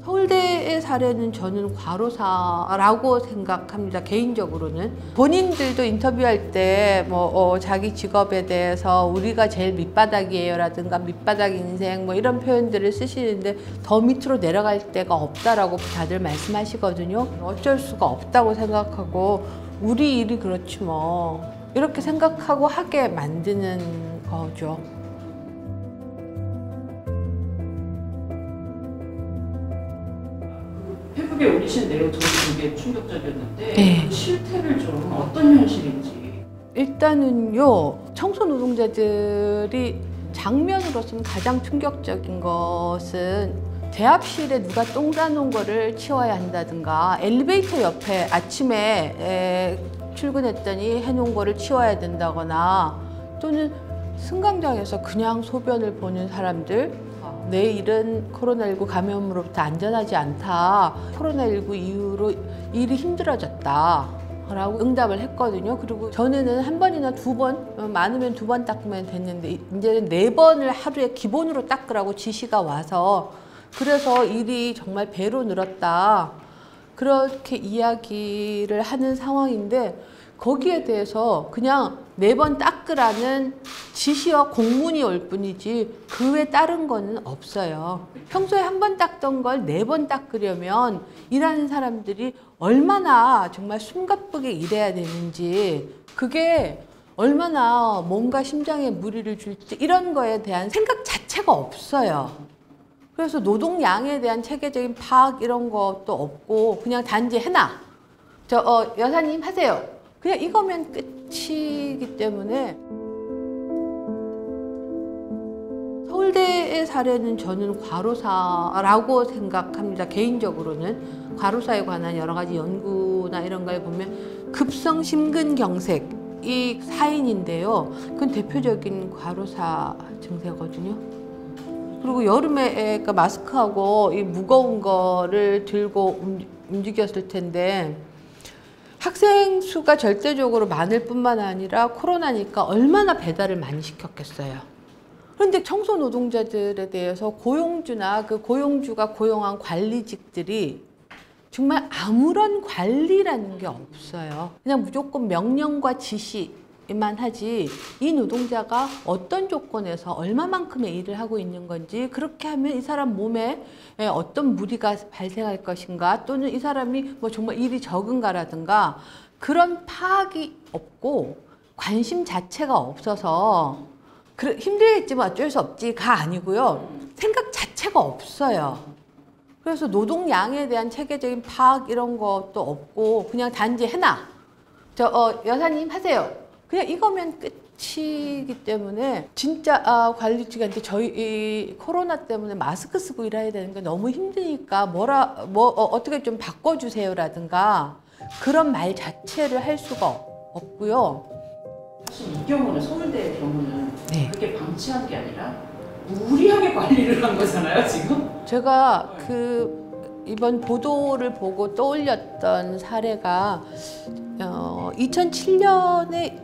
서울대의 사례는 저는 과로사라고 생각합니다. 개인적으로는. 본인들도 인터뷰할 때 자기 직업에 대해서 우리가 제일 밑바닥이에요 라든가 밑바닥 인생 이런 표현들을 쓰시는데 더 밑으로 내려갈 데가 없다라고 다들 말씀하시거든요. 어쩔 수가 없다고 생각하고 우리 일이 그렇지 뭐 이렇게 생각하고 하게 만드는 거죠. 페북에 올리신 내용 저도 되게 충격적이었는데 네. 그 실태를 좀 어떤 현실인지. 일단은요, 청소 노동자들이 장면으로서는 가장 충격적인 것은 대합실에 누가 똥 싸놓은 거를 치워야 한다든가 엘리베이터 옆에 아침에 출근했더니 해놓은 거를 치워야 된다거나 또는 승강장에서 그냥 소변을 보는 사람들, 내 일은 코로나19 감염으로부터 안전하지 않다. 코로나19 이후로 일이 힘들어졌다. 라고 응답을 했거든요. 그리고 전에는 한 번이나 두 번, 많으면 두 번 닦으면 됐는데 이제는 4번을 하루에 기본으로 닦으라고 지시가 와서 그래서 일이 정말 배로 늘었다. 그렇게 이야기를 하는 상황인데 거기에 대해서 그냥 4번 닦으라는 지시와 공문이 올 뿐이지 그 외 다른 거는 없어요. 평소에 한 번 닦던 걸 4번 닦으려면 일하는 사람들이 얼마나 정말 숨가쁘게 일해야 되는지 그게 얼마나 몸과 심장에 무리를 줄지 이런 거에 대한 생각 자체가 없어요. 그래서 노동량에 대한 체계적인 파악 이런 것도 없고 그냥 단지 해놔. 여사님 하세요. 그냥 이거면 끝이기 때문에 서울대의 사례는 저는 과로사라고 생각합니다. 개인적으로는. 과로사에 관한 여러 가지 연구나 이런 걸 보면 급성 심근경색이 사인인데요. 그건 대표적인 과로사 증세거든요. 그리고 여름에 마스크하고 이 무거운 거를 들고 움직였을 텐데 학생 수가 절대적으로 많을 뿐만 아니라 코로나니까 얼마나 배달을 많이 시켰겠어요. 그런데 청소 노동자들에 대해서 고용주나 그 고용주가 고용한 관리직들이 정말 아무런 관리라는 게 없어요. 그냥 무조건 명령과 지시만 하지 이 노동자가 어떤 조건에서 얼마만큼의 일을 하고 있는 건지 그렇게 하면 이 사람 몸에 어떤 무리가 발생할 것인가 또는 이 사람이 정말 일이 적은가라든가 그런 파악이 없고 관심 자체가 없어서 힘들겠지만 어쩔 수 없지가 아니고요. 생각 자체가 없어요. 그래서 노동량에 대한 체계적인 파악 이런 것도 없고 그냥 단지 해놔. 여사님 하세요. 그냥 이거면 끝이기 때문에 진짜 관리직한테 저희 코로나 때문에 마스크 쓰고 일해야 되는 게 너무 힘드니까 어떻게 좀 바꿔주세요라든가 그런 말 자체를 할 수가 없고요. 사실 이 경우는 서울대의 경우는 네. 그렇게 방치한 게 아니라 무리하게 관리를 한 거잖아요, 지금? 제가 이번 보도를 보고 떠올렸던 사례가 2007년에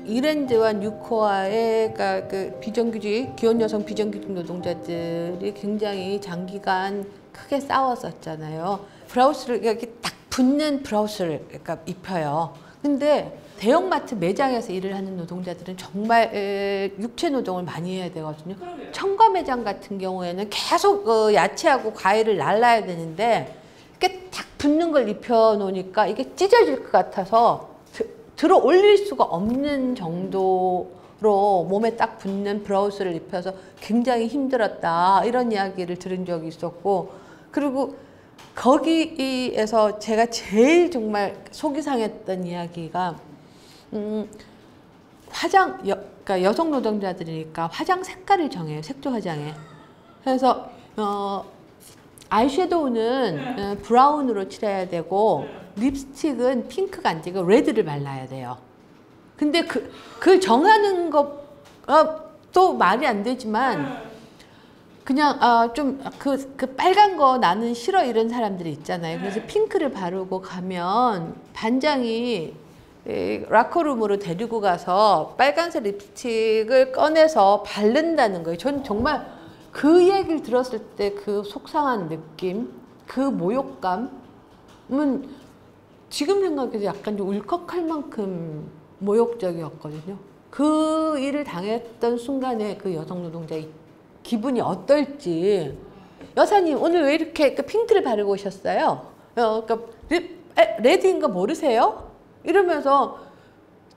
이랜드와 뉴코아의 그 비정규직, 기혼 여성 비정규직 노동자들이 굉장히 장기간 크게 싸웠었잖아요. 브라우스를 이렇게 딱 붙는 브라우스를 입혀요. 근데 대형마트 매장에서 일을 하는 노동자들은 정말 육체 노동을 많이 해야 되거든요. 첨가 매장 같은 경우에는 계속 야채하고 과일을 날라야 되는데 이렇게 딱 붙는 걸 입혀 놓으니까 이게 찢어질 것 같아서 들어 올릴 수가 없는 정도로 몸에 딱 붙는 브라우스를 입혀서 굉장히 힘들었다 이런 이야기를 들은 적이 있었고 그리고 거기에서 제가 제일 정말 속이 상했던 이야기가 그러니까 여성 노동자들이니까 화장 색깔을 정해요. 색조 화장에. 그래서 아이섀도우는 브라운으로 칠해야 되고 립스틱은 핑크가 안 되고 레드를 발라야 돼요. 근데 그 정하는 거가 또 말이 안 되지만 그냥 좀 그 빨간 거 나는 싫어 이런 사람들이 있잖아요. 그래서 핑크를 바르고 가면 반장이 라커룸으로 데리고 가서 빨간색 립스틱을 꺼내서 바른다는 거예요. 전 정말 그 얘기를 들었을 때 그 속상한 느낌. 그 모욕감은 지금 생각해도 약간 좀 울컥할 만큼 모욕적이었거든요. 그 일을 당했던 순간에 그 여성 노동자의 기분이 어떨지. 여사님 오늘 왜 이렇게 핑크를 바르고 오셨어요? 그러니까 레드인 거 모르세요? 이러면서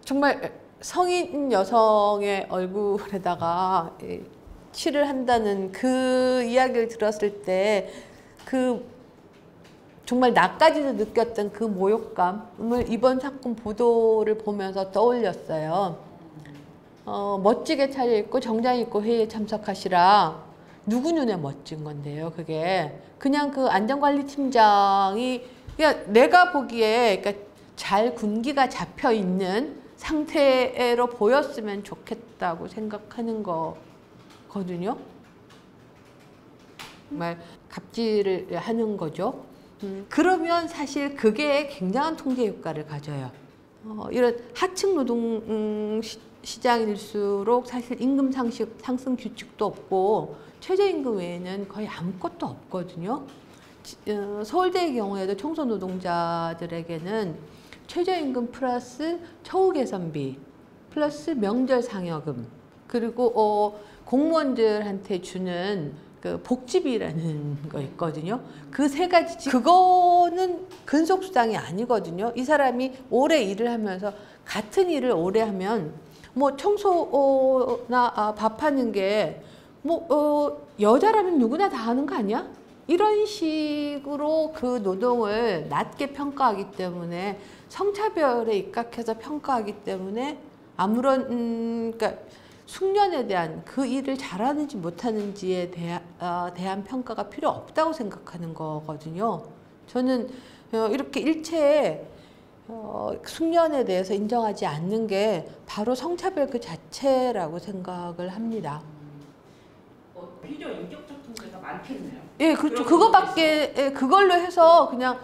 정말 성인 여성의 얼굴에다가 칠을 한다는 그 이야기를 들었을 때 그 정말 나까지도 느꼈던 그 모욕감을 이번 사건 보도를 보면서 떠올렸어요. 멋지게 차려입고 정장 입고 회의에 참석하시라. 누구 눈에 멋진 건데요, 그게. 그냥 그 안전관리팀장이 그냥 내가 보기에 그러니까 잘 군기가 잡혀 있는 상태로 보였으면 좋겠다고 생각하는 거거든요. 정말 갑질을 하는 거죠. 그러면 사실 그게 굉장한 통제 효과를 가져요. 이런 하층 노동 시장일수록 사실 임금 상승 규칙도 없고 최저임금 외에는 거의 아무것도 없거든요. 서울대의 경우에도 청소 노동자들에게는 최저임금 플러스 처우 개선비 플러스 명절 상여금 그리고 공무원들한테 주는 그 복지비라는 거 있거든요. 그 세 가지 그거는 근속수당이 아니거든요. 이 사람이 오래 일을 하면서 같은 일을 오래 하면 뭐 청소나 밥하는 게 뭐 여자라면 누구나 다 하는 거 아니야? 이런 식으로 그 노동을 낮게 평가하기 때문에 성차별에 입각해서 평가하기 때문에 아무런 그러니까 숙련에 대한 그 일을 잘하는지 못하는지에 대한 평가가 필요 없다고 생각하는 거거든요. 저는 이렇게 일체의 숙련에 대해서 인정하지 않는 게 바로 성차별 그 자체라고 생각을 합니다. 오히려 인격적 통제가 많겠네요. 예, 그렇죠. 그거밖에 그걸로 해서 그냥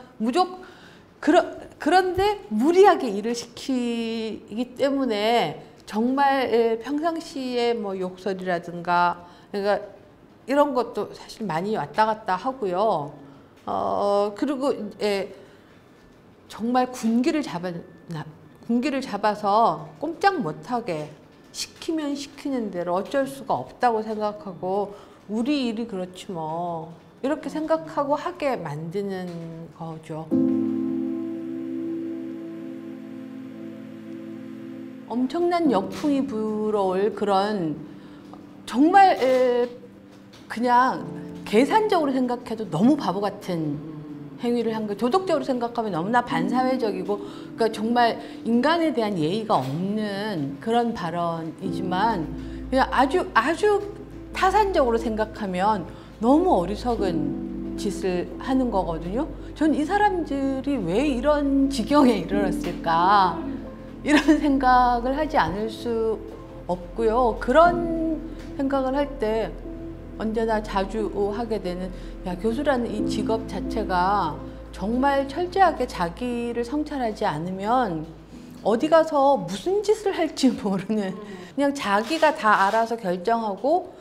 그런데 무리하게 일을 시키기 때문에 정말 평상시에 뭐 욕설이라든가 그러니까 이런 것도 사실 많이 왔다 갔다 하고요. 그리고 정말 군기를 잡아서 꼼짝 못하게 시키면 시키는 대로 어쩔 수가 없다고 생각하고 우리 일이 그렇지 뭐 이렇게 생각하고 하게 만드는 거죠. 엄청난 역풍이 불어올 그런 정말 그냥 계산적으로 생각해도 너무 바보 같은 행위를 한 거. 도덕적으로 생각하면 너무나 반사회적이고 그러니까 정말 인간에 대한 예의가 없는 그런 발언이지만 그냥 아주 타산적으로 생각하면 너무 어리석은 짓을 하는 거거든요. 전 이 사람들이 왜 이런 지경에 이르렀을까 이런 생각을 하지 않을 수 없고요. 그런 생각을 할 때 언제나 자주 하게 되는 교수라는 이 직업 자체가 정말 철저하게 자기를 성찰하지 않으면 어디 가서 무슨 짓을 할지 모르는 그냥 자기가 다 알아서 결정하고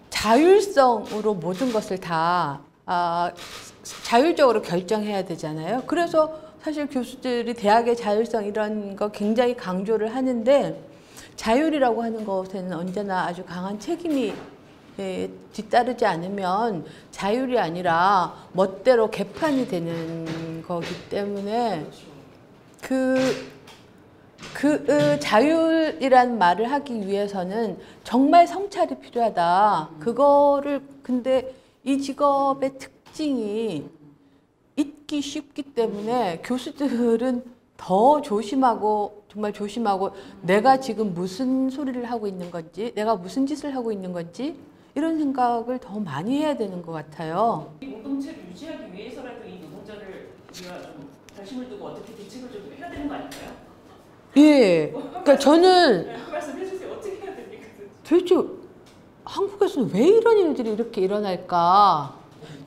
자율성으로 모든 것을 다 자율적으로 결정해야 되잖아요. 그래서 사실 교수들이 대학의 자율성 이런 거 굉장히 강조를 하는데 자율이라고 하는 것에는 언제나 아주 강한 책임이 뒤따르지 않으면 자율이 아니라 멋대로 개판이 되는 거기 때문에 그 자율이란 말을 하기 위해서는 정말 성찰이 필요하다. 그거를 근데 이 직업의 특징이 잊기 쉽기 때문에 교수들은 더 조심하고 정말 조심하고 내가 지금 무슨 소리를 하고 있는 건지 내가 무슨 짓을 하고 있는 건지 이런 생각을 더 많이 해야 되는 것 같아요. 이 공동체를 유지하기 위해서라도 이 노동자를 우리가 좀 관심을 두고 어떻게 대책을 좀 해야 되는 거 아닐까요? 예. 그러니까 저는 그 말씀 해주세요. 어떻게 해야 됩니까? 도대체 한국에서는 왜 이런 일들이 이렇게 일어날까?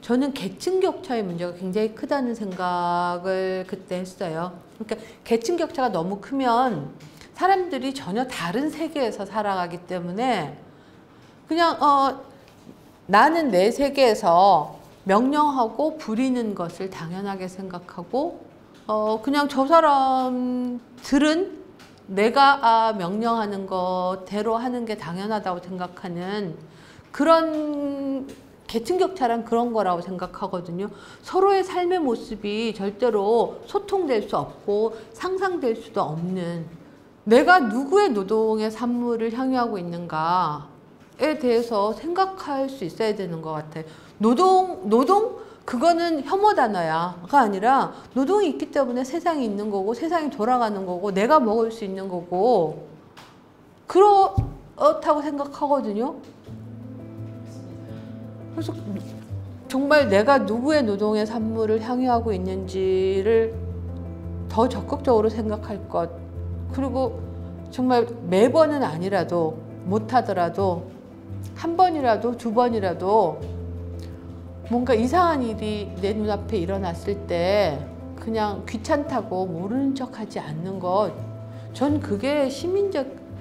저는 계층 격차의 문제가 굉장히 크다는 생각을 그때 했어요. 그러니까 계층 격차가 너무 크면 사람들이 전혀 다른 세계에서 살아가기 때문에 그냥 나는 내 세계에서 명령하고 부리는 것을 당연하게 생각하고 그냥 저 사람들은 내가 명령하는 것대로 하는 게 당연하다고 생각하는 그런 계층격차란 그런 거라고 생각하거든요. 서로의 삶의 모습이 절대로 소통될 수 없고 상상될 수도 없는, 내가 누구의 노동의 산물을 향유하고 있는가에 대해서 생각할 수 있어야 되는 것 같아요. 노동 그거는 혐오 단어야가 아니라 노동이 있기 때문에 세상이 있는 거고 세상이 돌아가는 거고 내가 먹을 수 있는 거고 그렇다고 생각하거든요. 그래서 정말 내가 누구의 노동의 산물을 향유하고 있는지를 더 적극적으로 생각할 것, 그리고 정말 매번은 아니라도 못하더라도 한 번이라도 두 번이라도 뭔가 이상한 일이 내 눈앞에 일어났을 때 그냥 귀찮다고 모르는 척하지 않는 것, 전 그게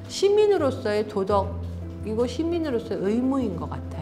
시민으로서의 도덕이고 시민으로서의 의무인 것 같아요.